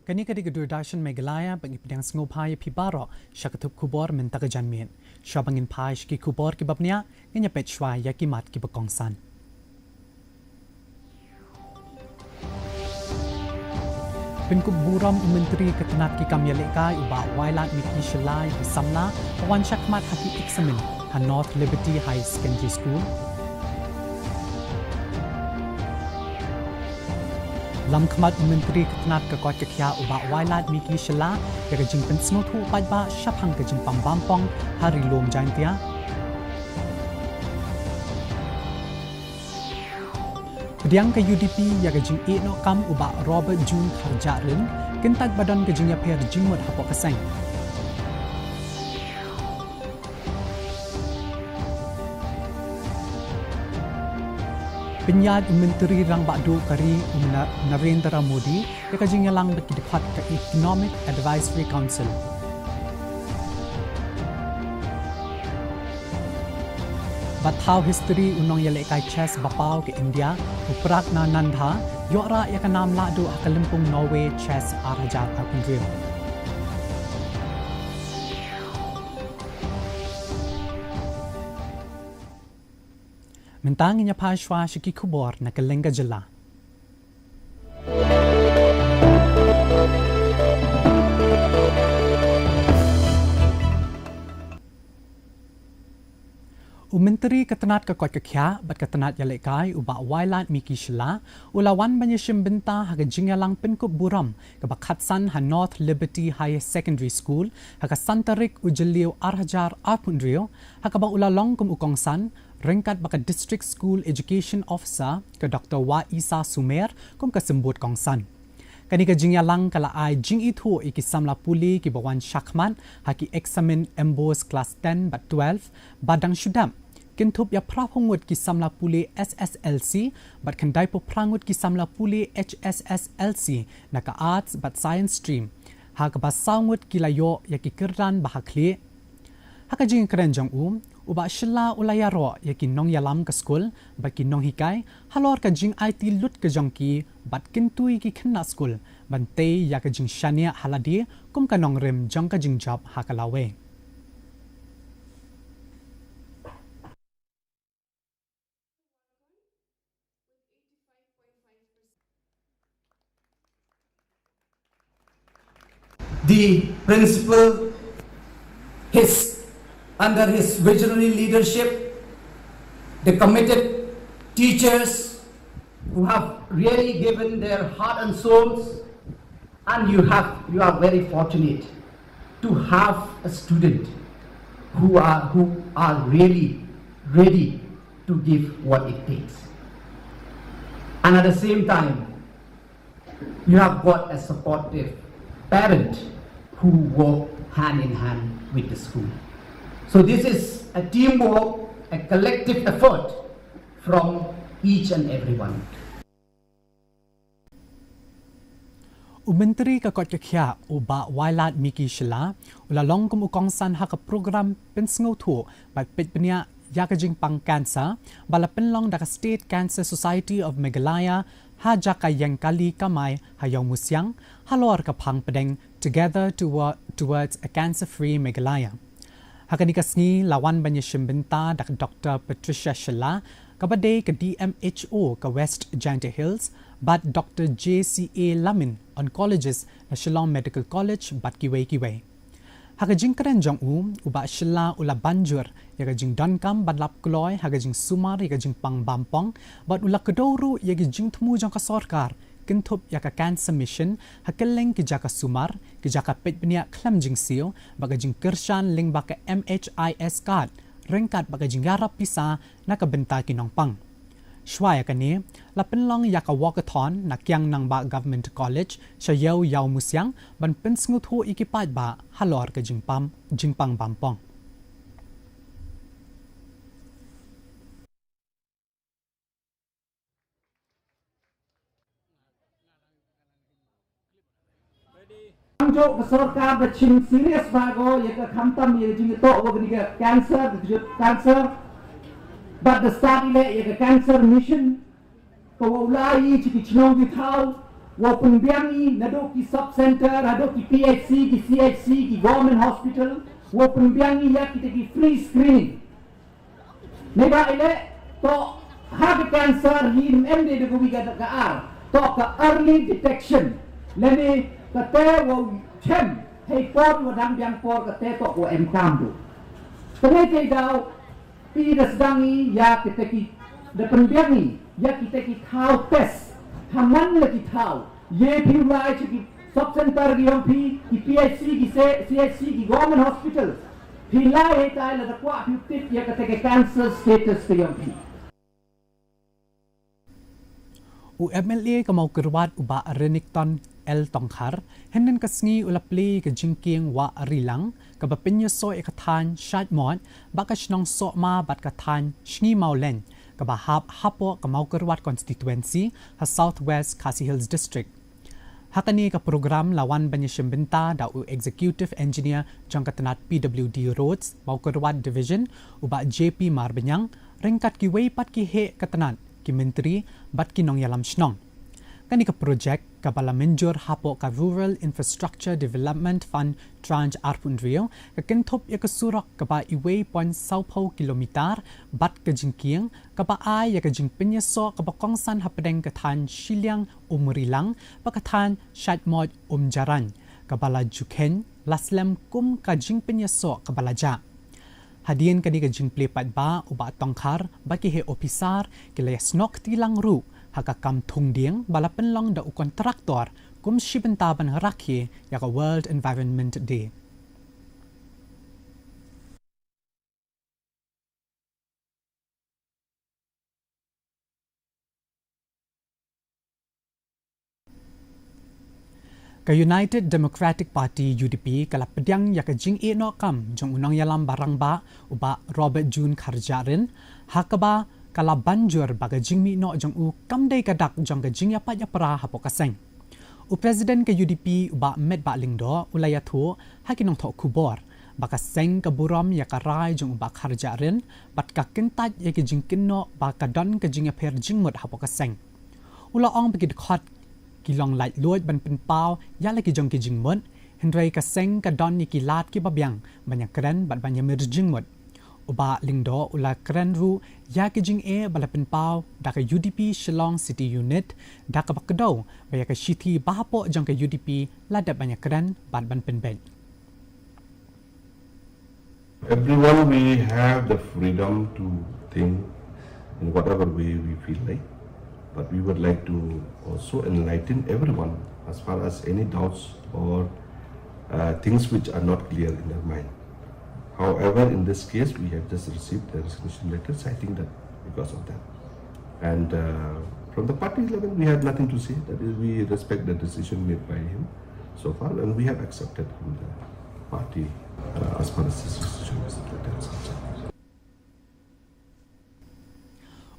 Kani kadi Durdashan Meghalaya bagi pedang sengopai pibaro syakatup kubor mentaka janmin. Syabangin pai ki kubor ki babnia ngenya petshwa yaki mat ki bakongsan. Penkub buram Menteri Ketenat ki kamyalekai uba wailat miki shelai di samla wan syakmat haki eksamen ha North Liberty High Secondary School. Lam khmat Menteri Ketenat ke kuat kekia uba wailat miki shela ya ke jingpen snotu pajba syapang ke jingpam bampong hari lom jantia. Pediang ke UDP ya ke jing no kam uba Robert Jun Kharjarin kentak badan ke jingya per jingmot hapok keseng. Penyad Menteri Rang Bakdo Kari Narendra Modi ya ke jingya lang beki dekat ke Economic Advisory Council. Bathau history unong yalekai chess bapau ke India uprak na nandha yora ya ke nam ladu akalimpung Norway chess arhajar akundrim. Mentang inya pashwa shiki kubor na kelenga jela. Menteri Ketenat ke kuat kekia bat ketenat yalekai uba wailat miki shela ulawan banyashim benta haga jingyalang penkub buram ke bakhatsan ha North Liberty High Secondary School haga santarik ujeliu arhajar apundrio haga ba ulalong kum ukongsan rengkat baka District School Education Officer ke Dr. Waisa Sumer kum kesembut kongsan. Kani ke jingyalang kala ai jing itu iki samla puli ki bawan syakman haki eksamen embos kelas 10 bat 12 badang syudam kintup ya prahungut ki samla puli SSLC bat kendai po prangut ki samla puli HSSLC naka arts bat science stream haka basangut ki layo ya ki kerran bahakli haka jing keren jong uba shilla ulayaro ya ki nong yalam ke skul bat ki nong hikai halor ka jing IT lut ke jong ki bat kintui ki kena skul bante ya ka jing shania haladi kum ka nong rem jong ka jing job haka lawe. The principal, under his visionary leadership, the committed teachers who have really given their heart and souls, and you are very fortunate to have a student who are really ready to give what it takes. And at the same time, you have got a supportive parent who work hand in hand with the school. So this is a teamwork, a collective effort from each and everyone. Menteri ke kuat kekia uba wailat miki shela ulalong kum ukongsan haka program pensngotu bat pitpenia yakajing pang cancer bala penlong daka State Cancer Society of Meghalaya hajaka yang kali kamai hayong musyang halor kapang pedeng together towards a cancer-free Meghalaya. Hakanikasngi lawan banyashim benta dak Dr. Patricia Shela kabade ke DMHO ke West Giant Hills bat Dr. JCA Lamin oncologist na Shillong Medical College bat kiway. Hagajing keren jong uba Shela ula banjur yagajing dankam bat lap kloy hagajing sumar yagajing pang bampong bat ula kedoru yagajing temu jong ka sorkar kintup yaka cancer mission hakeleng ki jaka sumar ki jaka petbenia klam jing sio bagajing kershan ling baka MHIS card rengkat bagajing yarap pisa nakabenta kinong pang shwaya kani lapenlong yaka walkathon nakyang nang ba government college shayaw yaw musyang ban pensngutu ikipad ba halor ka jingpang bampong. जो सरकार बच्चिन serious bago ya khamtam ya jing to wogni ka cancer but the study le ya cancer mission to ulai chiki chnong di thau walaupun biangi nado ki sub center, nado ki PHC, ki CHC, ki government hospital, walaupun biangi ya kita ki free screening. Neba ile to have cancer him MD de ko biga ka ar to ka early detection. Lene ka te wo chem hey pot wo dang biang por ka te to ko em kam do. Tene ke daw pi dasdangi ya kita ki depan biangi ya kita ki thau test haman le ki thau ye phi lai ki sub center ki MP ki PHC ki CHC ki government hospital phi lai he tai la kwa phi tip ya ka te cancer status ki MP u MLA ka mau kerwat uba Renington El Tongkhar henen ka sngi ulapli ka jingking wa rilang ka bapinyo so ikathan shat mod bakash nong so ma bat kathan sngi maulen ka bahap hapo ka mau kerwat constituency ha Southwest Khasi Hills District. Hakani ka program lawan banyashim binta da u executive engineer jangkatanat PWD Roads mau kerwat division uba JP Marbanyang ringkat ki way pat ki he katanat ki menteri bat ki nong yalam shnong. Kani ka project ka bala menjur hapo ka Rural Infrastructure Development Fund Tranche Arpundrio ka kentop ya ka surak ka ba iway pon saupo kilometer bat ka jingkiang ka ba ay ya ka jing penyeso ka ba kongsan hapedeng ka tan Shiliang umrilang pa ka tan shatmod jaran ka bala juken laslem kum ka jing penyeso ka bala ja. Hadian kani ka jing plepat ba uba Tongkhar ba ki he opisar kilaya snok tilang ru haka kam thung dieng bala penlong da u kontraktor kum shibentaban rakhi ya ka World Environment Day. Ka United Democratic Party UDP kala pedyang ya ka jing e no kam jong unang yalam barang ba uba Robert June Kharjarin hakaba kala banjur baga jing mi no jong u kam dai kadak jong ka jing ya pa ya pra hapo kaseng. U president ka UDP uba Met Ba Lingdo ulaya thu hakinong tho kubor baka seng ka buram ya ka rai jong uba Kharjarin bat ka kentat ya ka jing kinno ba ka don ka jing ya per jing mot hapo kaseng. Ula ong bigid khot kilong light luot ban pen pau ya la ki jong ki jing mot henry ka seng ka don ni ki lat ki babyang banyak kren bat banyak mer jing mot uba Lingdo ula kren ru ya ki jing e bala pen pau da ka UDP Shillong City Unit da ka bakdo ba ya ka shiti bahapo jong ka UDP la da banyak kren bat ban pen bed. Everyone, we have the freedom to think in whatever way we feel like. But we would like to also enlighten everyone as far as any doubts or things which are not clear in their mind. However, in this case, we have just received the resignation letter citing that because of that. And from the party level, we have nothing to say. That is, we respect the decision made by him so far, and we have accepted from the party as far as this decision is concerned.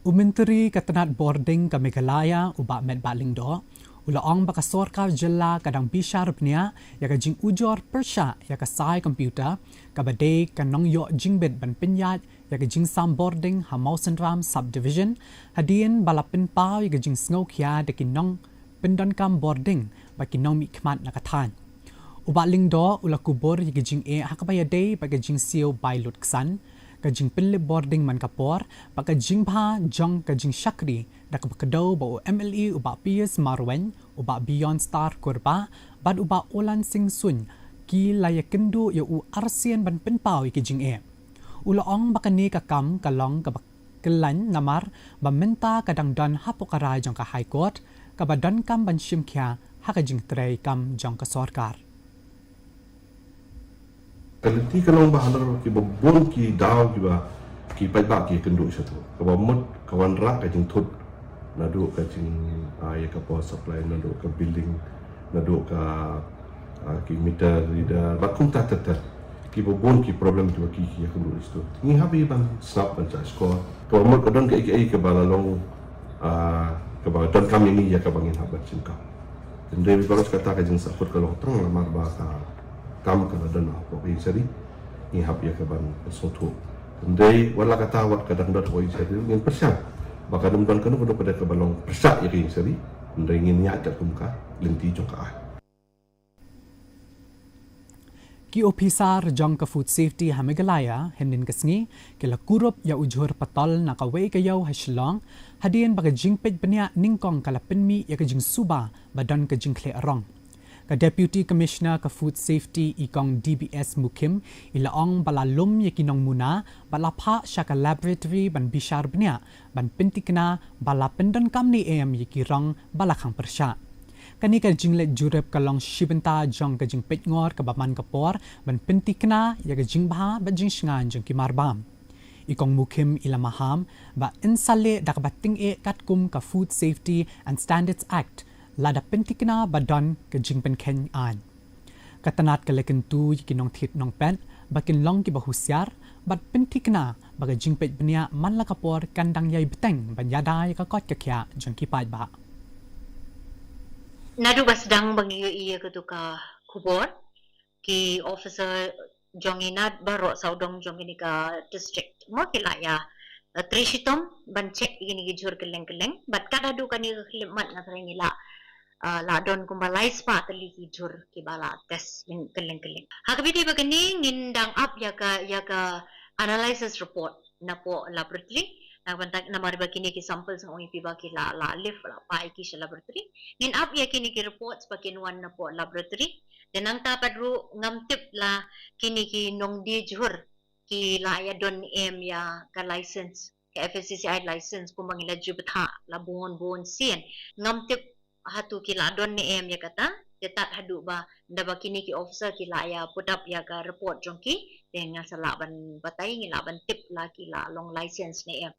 Umenteri katanat boarding ka Meghalaya uba Met Ba Lingdo ulaong baka sorkar jela kadang bishar pnia ya ka jing ujor persha ya ka sai computer ka bade ka nong yo jingbet ban pinyat ya ka jing sam boarding ha Mausenram subdivision hadien balapin pau ya ka jing snow kya de kinong pendon kam boarding ba kinong mi khmat na kathan uba Lingdo ula kubor ya ka jing e hakabaya day ba ka jing sio by lutksan ka jing pinlip boarding man kapor pa ka jing bha jong ka jing shakri da ka kadaw ba MLE uba PS Marwen uba Beyond Star Kurba bad uba Olan Sing Sun ki laya kendu ya u arsian ban pinpaw ki jing e ulaong ba kani ka kam kalong ka kelan namar ba menta kadang don hapo karay jong ka high court ka ba don kam ban shim kya ha ka jing tray kam jong ka sarkar. Kaliti kalong bahalar ki babon ki daw ki ba ki paiba ki kendo satu ka bamut kawan ra ka jing thut nadu ka jing ay ka power supply nadu ka building nadu ka ki meter reader bakum tata ki babon ki problem tu ki kendo isto ni habi ban snap ban cha score ka bamut ka don ka ka balalong ka ba don kam ini ya ka bangin habat cingka dende bi baros kata ka jing saput ka lotong lamar ba ka kam kana dana ko i sari ni hab ya kaban sotu ndai wala kata wat kadang dot ko i sari ngin persya baka dum kan kanu pada kabalong persa ya ki sari Ringin niya kat kumka lenti jongka. Ki opisar jong ka food safety ha Meghalaya henin kasngi kila kurup ya ujur patol na kaway kayaw ha Shillong hadien baga jingpej banya ningkong kalapinmi ya kajing suba badon kajing kle arong. Ka Deputy Commissioner ka Food Safety ikong DBS Mukim ilaong balalum ya kinong muna balapha siya ka laboratory ban bishar banya ban pintikna balapendon kamni ya kirong balakang persya. Kani ka jinglet jurep kalong shibenta jong ka jing petngor ka baman kapor ban pintikna ya ka jing baha ba jing shngan jong kimarbam. Ikong mukim ilamaham ba insale dakabating katkum ka Food Safety and Standards Act lada pintikna badon ka jing penken an. Katanat ka lekentu yikinong thit nong pen bakin long ki bahusyar bat pintikna baga jing pet benya man la kapor kandang yai beteng ban yada ya ka kot ka kya jong kipaj ba. Nadu basdang bangiyo iya ketuka kubor ki officer jonginat baro saudong jongini ka district Meghalaya trishitom ban check ini gijur keleng-keleng bat kadadu kani khlimat ngasrengila la don kumbalai spa tali gijur ki bala tes keleng-keleng hakabidi bagani ngindang up ya ka analysis report na po laboratory nabantak na maribakini ki samples ng ongi piba ki la lift la pai ki sa laboratory ngin up ya kini ki reports bakin one na po laboratory denang tapadru ngamtip la kini ki nong di jur ki la ya don em ya ka license ka FSCCI license kumang ila jubta la bon sien ngamtip hatu ki la don em ya kata detat hadu ba ndaba kini ki officer ki la ya put up ya ka report jongki dengan salaban batay ngilaban tip la ki la long license ni em.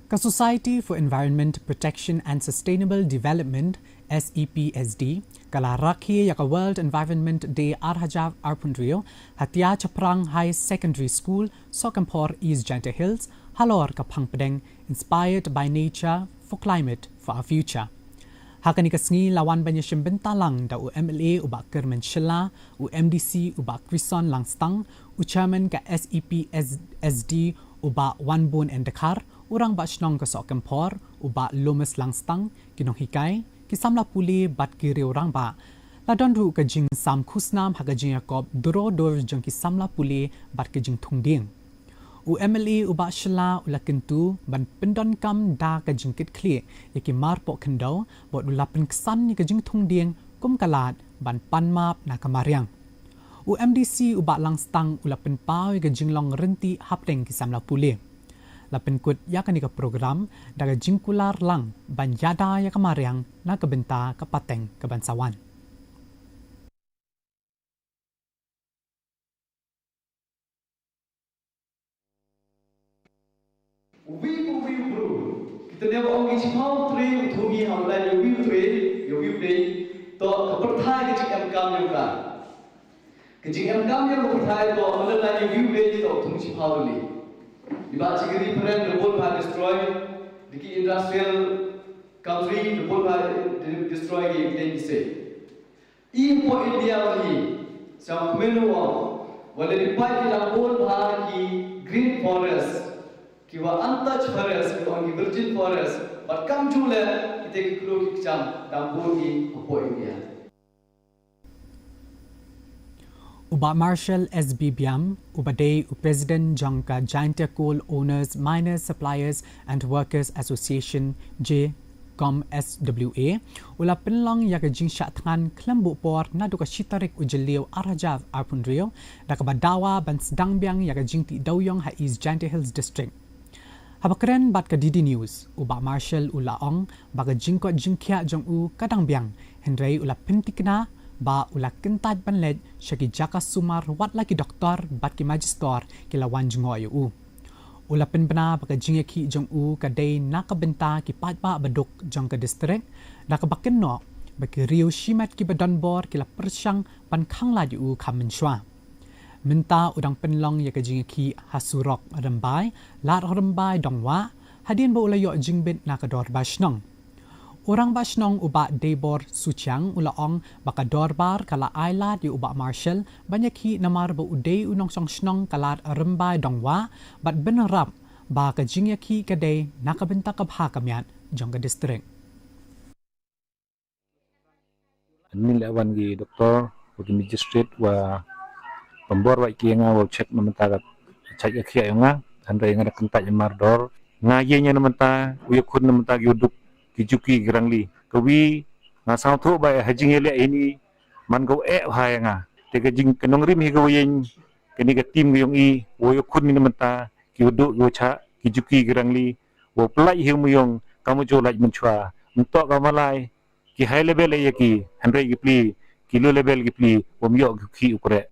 Ka Society for Environment Protection and Sustainable Development SEPSD kala rakhi ya ka World Environment Day arhajav arpundrio hatia chaprang High Secondary School Sokampor East Janta Hills halor ka phangpedeng inspired by nature for climate for our future. Hakani kasngi lawan banya shimbentalang da UMLA uba Kermen Shilla UMDC uba Krison Langstang Chairman ka SEPSD uba Wanbun Endekar urang ba shnong ka Sokampor uba Lomas Langstang kinong hikay kisamla puli bat kiri urang ba ladon ru ka jing sam khusnam hagajing yakob duro dor jong kisamla puli bat ka jing thungding UMLA uba shla ulakentu ban pendon kam da ka jing kit kli yaki marpo kendo bot ulapen ksan ni ka jing thungding kum kalat ban panmap na kamariang UMDC uba Langstang ulapen pau ka jing long renti hapteng kisamla puli lapen kut ya kani ka program daga jingkular lang ban yada ya kamariang na kabenta kapateng kabansawan. We bro kita dia orang ini mau train thugi hamla yogi train to kaperthai ke jing kam yoga ke jing kam yo kaperthai to hamla yogi train to thungsi phawli diba chigri friend double bha destroy diki industrial country double bha destroy ge den se in po India wali sam kumelo wala dipa ki double bha ki green forest kiwa untouched forest kiwa virgin forest but come to le ite ki klo ki cham dambur ki po India Uba Marshal SBBM, Ubade President Jangka Giant Coal Owners, Miners, Suppliers and Workers Association JCOM SWA, ula penlang yaga jing syatkan kelembu por na duka shitarik ujeliu arhajav arpundrio, daka badawa ban sedang biang yaga jing ti dawyong ha East Giant Hills District. Habakren bat ka DD News, Uba Marshal ulaong baga jingkot jingkia jong u kadang biang, Henry ula pentikna ba ula kentaj banled syaki jaka sumar wat laki doktor bat ki magister kilawan jengoy u ula penbena baka jingeki jong u kadai nakabenta ki patba baduk jong ka district nakabaken no baki riu shimat ki badan bor kila persyang pan khang la u kamenshwa menta udang penlong ya ka jingeki hasurok rembai lar rembai dongwa hadin ba ula yo jingbet nakador bashnong Orang basnong uba Debor Suchang ulaong baka dorbar kala ayla di uba Marshal banyak hi namar ba uday unong song snong kalat rembay dongwa bat benarap ba ka jingyaki kadai nakabenta kabha kamyan jong ka district. Admin lawan gi doktor, gi magistrate wa pembor wa kienga wa check namenta cak kia nga andai nga kentak jamar dor ngayenya namenta uyakun namenta gi uduk kijuki gerangli kawi nga sao thu ba hajing ele ini man go hai nga te ga jing kenong rim hi go yen kini ga tim yung i uyakun ni namenta ki uduk go cha kijuki gerangli wo plai hi muyong kamu jo laj menchua entok ka malai ki high level ya ki handai gi pli kilo level gi pli wo myo ki ukre.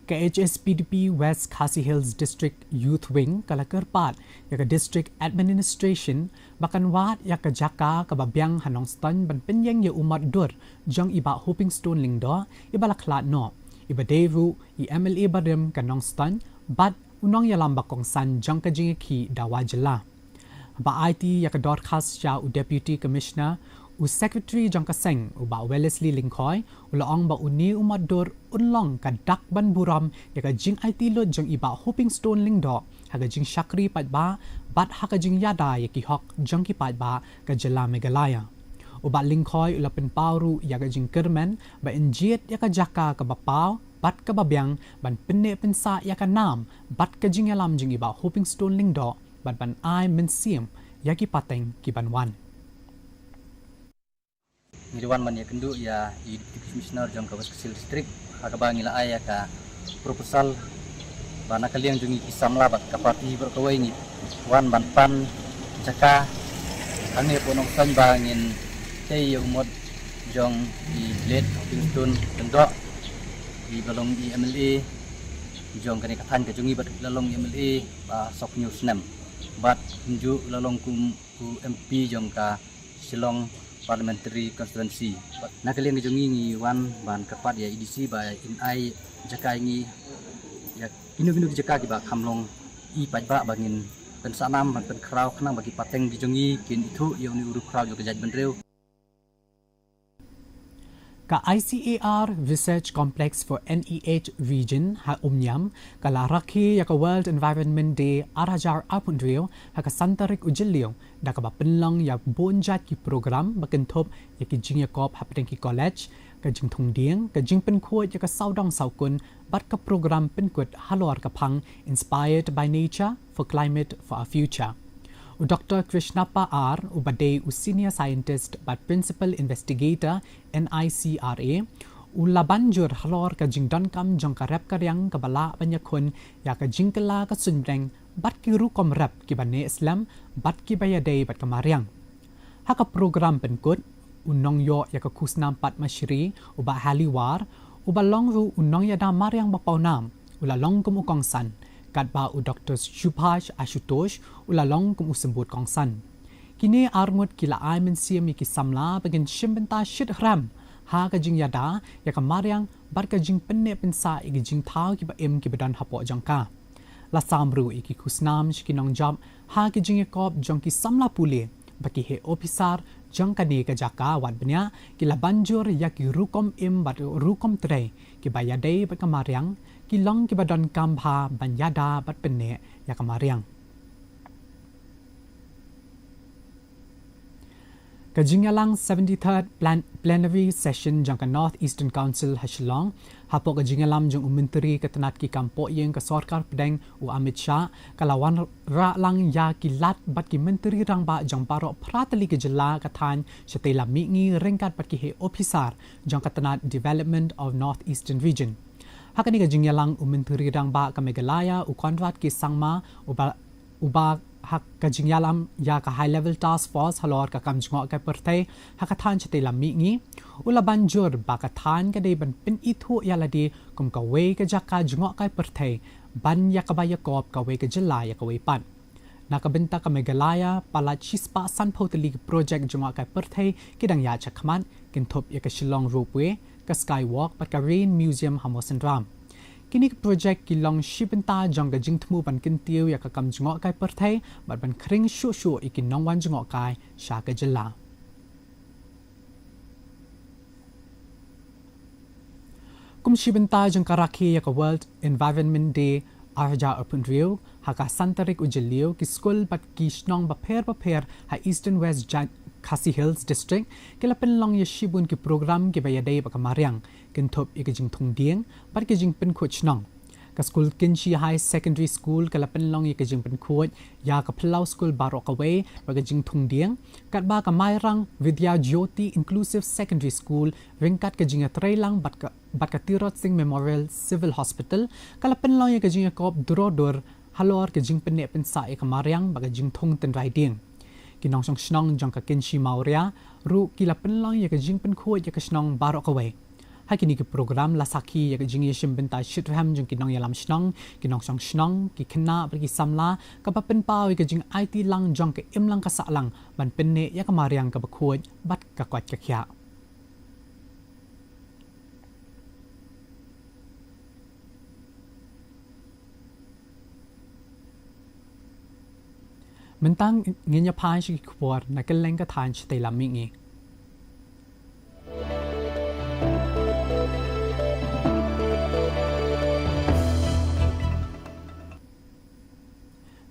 Ka HSPDP West Khasi Hills District Youth Wing kalakar pat ya ka District Administration bakan wat ya ka jaka ka babyang hanong stan ban penyeng ya umat dur jong iba hoping stone lingdo iba laklat no iba devu I MLA badem kanong stan bat unong ya lamba kong san jong ka jingki dawajala ba IT ya ka dot khas ya u Deputy Commissioner u Secretary jong ka seng u ba Wellesley Lingkhoy u laong ba uni umat dur unlong ka dak ban buram ya ka jing IT lo jong iba hoping stone lingdo ha ka jing shakri pat ba bat ha ka jing yada ya ki hok jong ki pat ba ka jela Meghalaya u ba Lingkhoy u lapen pauru ya ka jing kermen ba injiet ya ka jaka ka bapaw bat ka babyang ban penne pensa ya ka nam bat ka jing alam jing iba hoping stone lingdo bat ban ai mensiam ya ki pateng ki banwan Ngiriwan man ya kendu ya Deputy Commissioner jong ka West Khasi District hakaba ngila aya ka proposal bana kaliang jungi kisam labat ka parti berkawai ni wan ban pan jaka angi ponong san bangin tei umod jong di blade pingtun tendok di balong di MLA jong kani kathan ka jungi bat lalong MLA ba sok news nem bat unju lalong ku MP jong ka Silong Parliamentary Constituency. Nakaliang jungi ngi wan ban kapat ya EDC ba in ai jaka ngi ya inu jaka ki ba kamlong I pat ba bangin pen sanam ban pen kraw khnang bagi pateng di jungi kin itu yang ni uru kraw jo kejat benreu. Ka ICAR Research Complex for NEH Region ha umnyam kala rakhi ya ka World Environment Day arajar apundrio ha ka santarik ujilio da ka penlang ya bonjat ki program bakentop ya ki jing yakop ha ki college ka jing thungdiang ka jing pen khoi ya ka saudong saukun bat ka program penkut halor ka phang inspired by nature for climate for our future. Dr. Krishnappa R. Ubade, Senior Scientist but Principal Investigator NICRA, Labanjur halor ka jingdon kam jong ka rep karyang kabala banyakun ya ka jingkala ka sunreng bat ki rukom rep ki bane Islam bat ki bayadei bat kamaryang. Haka program penkut unong yo ya ka kusnam pat mashri uba haliwar uba longru unong ya da maryang bapawnam ulalong kumukong san kat ba u Dr. Subhash Ashutosh ulalong kum usembut kong san. Kini arngut kila ay mensiam ki samla bagin shimbenta shit ram ha ka jing yada ya ka maryang bar ka jing penne pensa igi jing thau ki ba em ki badan hapo jangka. La samru iki kusnam shkinong job ha ki jing yakop jong ki samla pule baki he officer jong ka ni ka jaka wan bnya ki la banjur ya ki rukom em bat rukom tre ki bayadei ba ka maryang ki long ki badan kambha banyada bat penne ya kamaryang kajingalang 73rd plenary session jang ka North Eastern Council Hashlong hapo kajingalam jang menteri ketenat ki kampo yeng ka sarkar pedeng u Amit Shah kalawan ra lang ya ki lat bat ki menteri rang ba jang paro pratali ke jela kathan chetela mingi ringkat bat ki he officer jang ketenat development of North Eastern region. Hakani ka jingyalang menteri rang ba ka Meghalaya u kontrat ki sangma uba hak ka jingyalam ya ka high level task force halor ka kamjngo ka pertai hakathan chetela mingi ula banjur ba ka than ka dei ban pin ithu ya ladi kum ka we ka jaka jngo ka pertai ban ya ka bayakop ka we ka jela ya ka we pan nakabenta ka Meghalaya pala chispa sanphoteli project jngo ka pertai kidang ya chakman kinthop ya ka Shillong ropeway ka skywalk pat ka rain museum hamosendram kini project kilong shibenta jong ga jingthmu ban kintiu ya ka kamjngo kai perthai bat ban khring shu ikin nongwan jngo kai sha ka jela kum shibenta jong ka rakhi ya ka World Environment Day arja upun riu haka santarik ujeliu ki skul pat ki snong baper ha Eastern West Khasi Hills District kila pen long yeshibun ki program ki bayadai bakamariang kin thop ikajing thungdieng bat ki jing pen coach nong ka school Kinchi High Secondary School kala pen long ikajing pen coach ya ka plau school barok away bagajing thungdieng kat ba ka mairang Vidya Jyoti Inclusive Secondary School ringkat ka jinga trailang bat ka Tirot Singh Memorial Civil Hospital kala pen long ikajing kop drodor halor ka jing pen ne pen sa ikamariang bagajing thung ten riding kinong song snong jong ka Kinchi Maurya ru kila pen long ikajing pen coach ya ka snong barok away kini ki program la saki ya jing yeshim benta shitraham jung kinong yalam snong kinong song snong ki khna bagi samla ka papen pau ya jing IT lang jong ke im lang ka sa lang ban penne ya ka mariang ka bakhoj bat ka kwat ka khya mentang ngenya phai shi khwar na keleng ka than chtai lammi ngi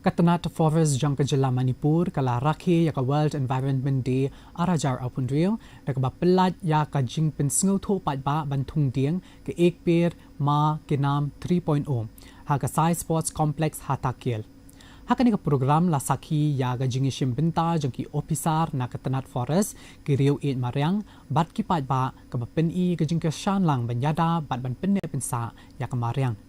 Katanat Forest jang ka jila Manipur kala rakhi ya ka World Environment Day arajar apun rio da ka pelat ya ka jing pen sngo tho pat ba ban thung dieng ke ek per ma ke nam 3.0 ha ka Sai Sports Complex Hatakil ha ka ni ka program la sakhi ya ga jing shim benta jang ki officer na Katanat Forest ki rio et mariang bat ki pat ba ka pen I ka jing ka shan lang ban yada bat ban pen ne pen sa ya ka mariang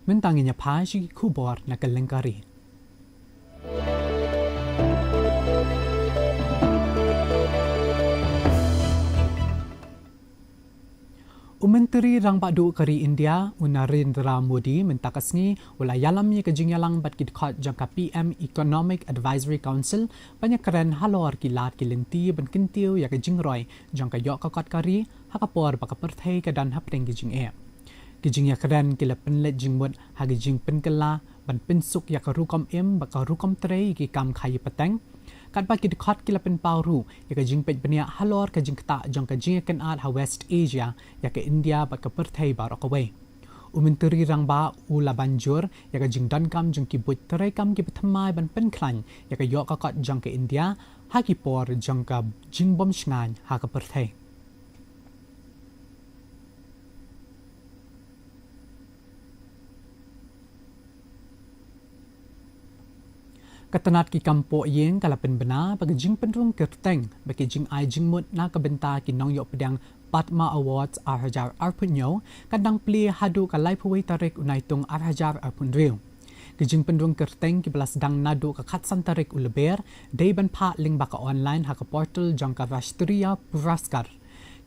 mentangin ya pashi kubor na kalengkari Menteri Rang Padu Kari India Narendra Modi mentakasngi ula yalamnya kejingyalang bat kidkot jangka PM Economic Advisory Council banyak keren halor kilat kilinti ban kintiu ya kejingroy jangka yok kakot kari hakapor bakaperthai kadan hapring kejing Kijing ya keren kila penlet jingmut hagi jing penkela ban pensuk ya karukom bakarukom trei ki kam khayi pateng kat ba kidkot kila pen pauru ya kajing pet benia halor kajing kta jang kajing kan at ha West Asia ya ke India bakaperthai barokaway Menteri Rang Ba ula banjur ya kajing dankam jang ki but trei kam ki pathamai ban penklan ya ka yok kakot jang ke India hagi por jang ka jing bom shngan ha ka perthai Katanat ki kampo yeng kalapen bena bagi jing penrung kerteng bagi jing ai jing mut na kabenta ki nong yok pedang Padma Awards arhajar arpunyo kadang pli hadu kalai puwei tarik unai tung arhajar arpunriu ki jing penrung kerteng ki belas dang nadu ka khatsan tarik uleber dei ban pha ling baka online ha ka portal jangka Rashtriya Puraskar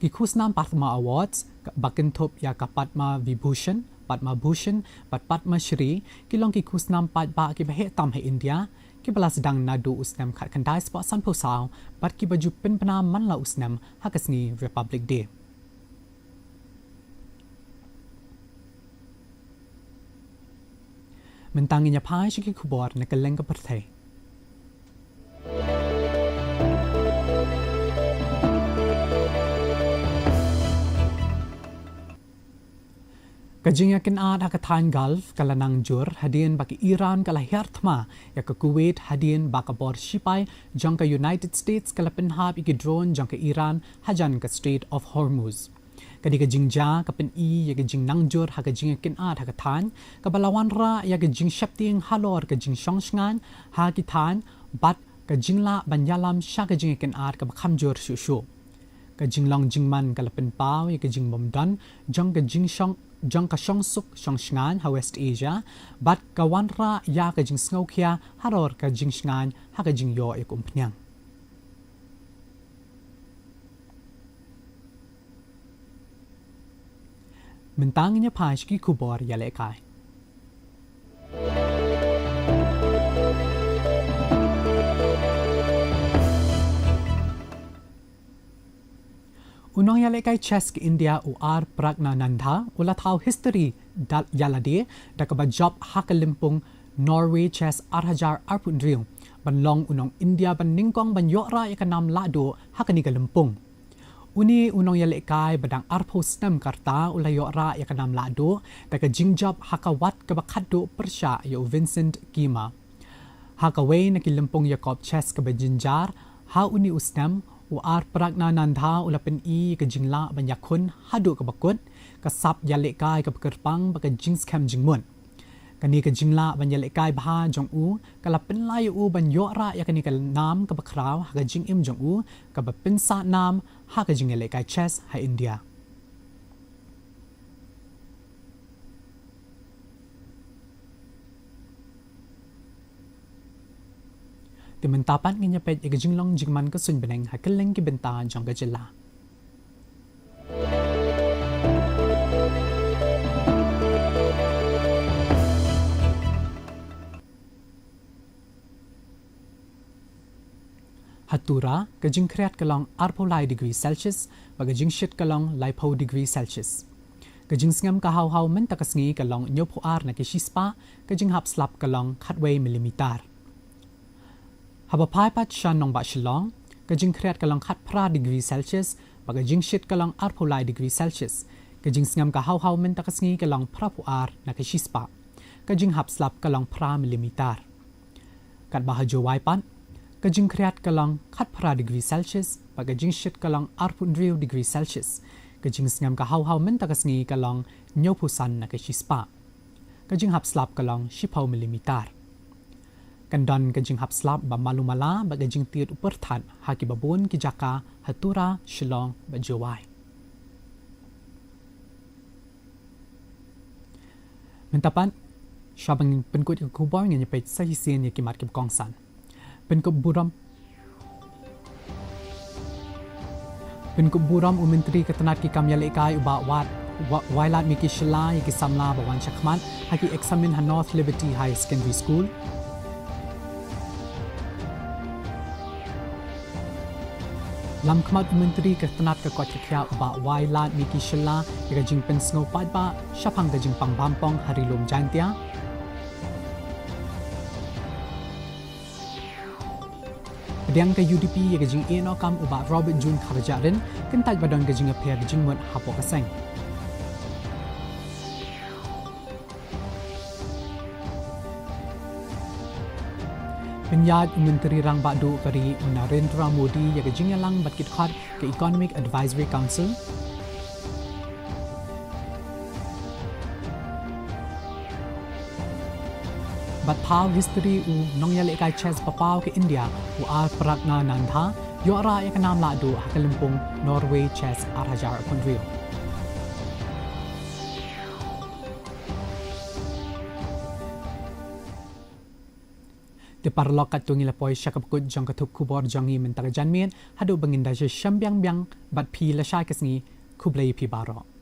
ki khusnam Padma Awards bakin thop ya ka Padma Vibhushan Padma Bhushan Padma Shri ki long ki khusnam pat ba ki bahe tam he India ki belas dang nadu usnam khat kandai spot san posau bat ki baju pen pena man la usnam hakasni Republic Day mentanginya pai shiki kubor na kaleng ka perthai Kajing yakin ad hakathan Gulf kalanang jur hadien baki Iran kala herthma ya ka Kuwait hadien baka bor shipai jangka United States kala penhab iki drone jangka Iran hajan ka Strait of Hormuz kadi kajing ja ka pen I ya kajing nangjur hakajing yakin ad hakathan kabalawan ra ya kajing shapting halor kajing shongsngan hakithan bat kajing la banyalam sha kajing yakin ad ka bakhamjur shushu kajing long jingman kala pen pau ya kajing bomdan jang kajing shong jang ka shong suk shong shngan ha West Asia bat ka wanra ya ka jing sngokia haror ka jing shngan ha ka jing yo e kumpnyang mentangnya page ki kubor ya lekai Unang yalekai chess ke India UR Pragnananda ula tahu history dal yalade dakaba job hakalimpung Norway chess arhajar arpundriung banlong unong India ban ningkong ban yokra yakanam lado hakani kalimpung Uni unong yalekai badang arpo stem karta ula yokra yakanam lado daka jingjob hakawat kabakado persya yo Vincent Kima Hakaway nakilimpung Yakob chess kabajinjar ha uni ustem UR Pragnananda ulapen I ke jingla banyakun hadu ke bakut kasap yalekai ke pekerpang baka jings kem jingmun kani ke jingla banyalekai bah jong u kalapen lai u ban yora ya kani ke nam ke bakraw ha jing im jong u ke bapinsa nam ha ke jingalekai chess ha India Timentapan nganya pet ya jinglong jingman ke sun beneng hakeleng ki benta jong ke jela. Hatura ke jing kreat kelong arpolai degree Celsius baga jing shit kelong laipo degree Celsius. Ke jing sngam ka hau men takasngi kelong nyopo ar na ke shispa ke jing hap slap kelong khatway milimeter. Habapai pat shan nong ba shilong, kajing kreat kalong khat pra degree Celsius, baga jing shit kalong arpolai degree Celsius, kajing sngam ka hau men takasngi kalong pra puar na kashispa, kajing hap slap kalong pra milimeter. Kat bahajo waipan, kajing kreat kalong khat pra degree Celsius, baga jing shit kalong arpundriu degree Celsius, kajing sngam ka hau men takasngi kalong nyopusan na kashispa, kajing hap slap kalong 10 milimeter. Kandon kajing hap slap ba malumala ba kajing tiut uperthan haki babun ki jaka hatura shilong ba jawai mentapan syabang penkut ke kubor nganya pet sahisin ya kimat ke kongsan penkut buram menteri ketenat ki kamyalekai uba wat wailat miki shila ki samla ba wan chakman haki examin ha North Liberty High Secondary School Lam kemat menteri ketenat ke kuat kekya ba wailat miki shela ke jing pen snow pat ba syapang ke jing pang bampong hari lom jantia Pediang ke UDP ke jing eno kam uba Robert Jun Kharjarin kentaj badon ke jing appear jing mut hapo kaseng Penyad Menteri Rang Badu kari Narendra Modi ya kejingalang batkit khat ke Economic Advisory Council Bat pau history nong yalekai chess papau ke India UR Pragnananda yora ya kanam ladu hakalimpung Norway chess arhajar pondrio Di parlokat tungi lapoi syakapkut jang katup kubor jangi mentaka janmien hadu banginda syambyang-byang bat pi la syakasngi kublai pi baro.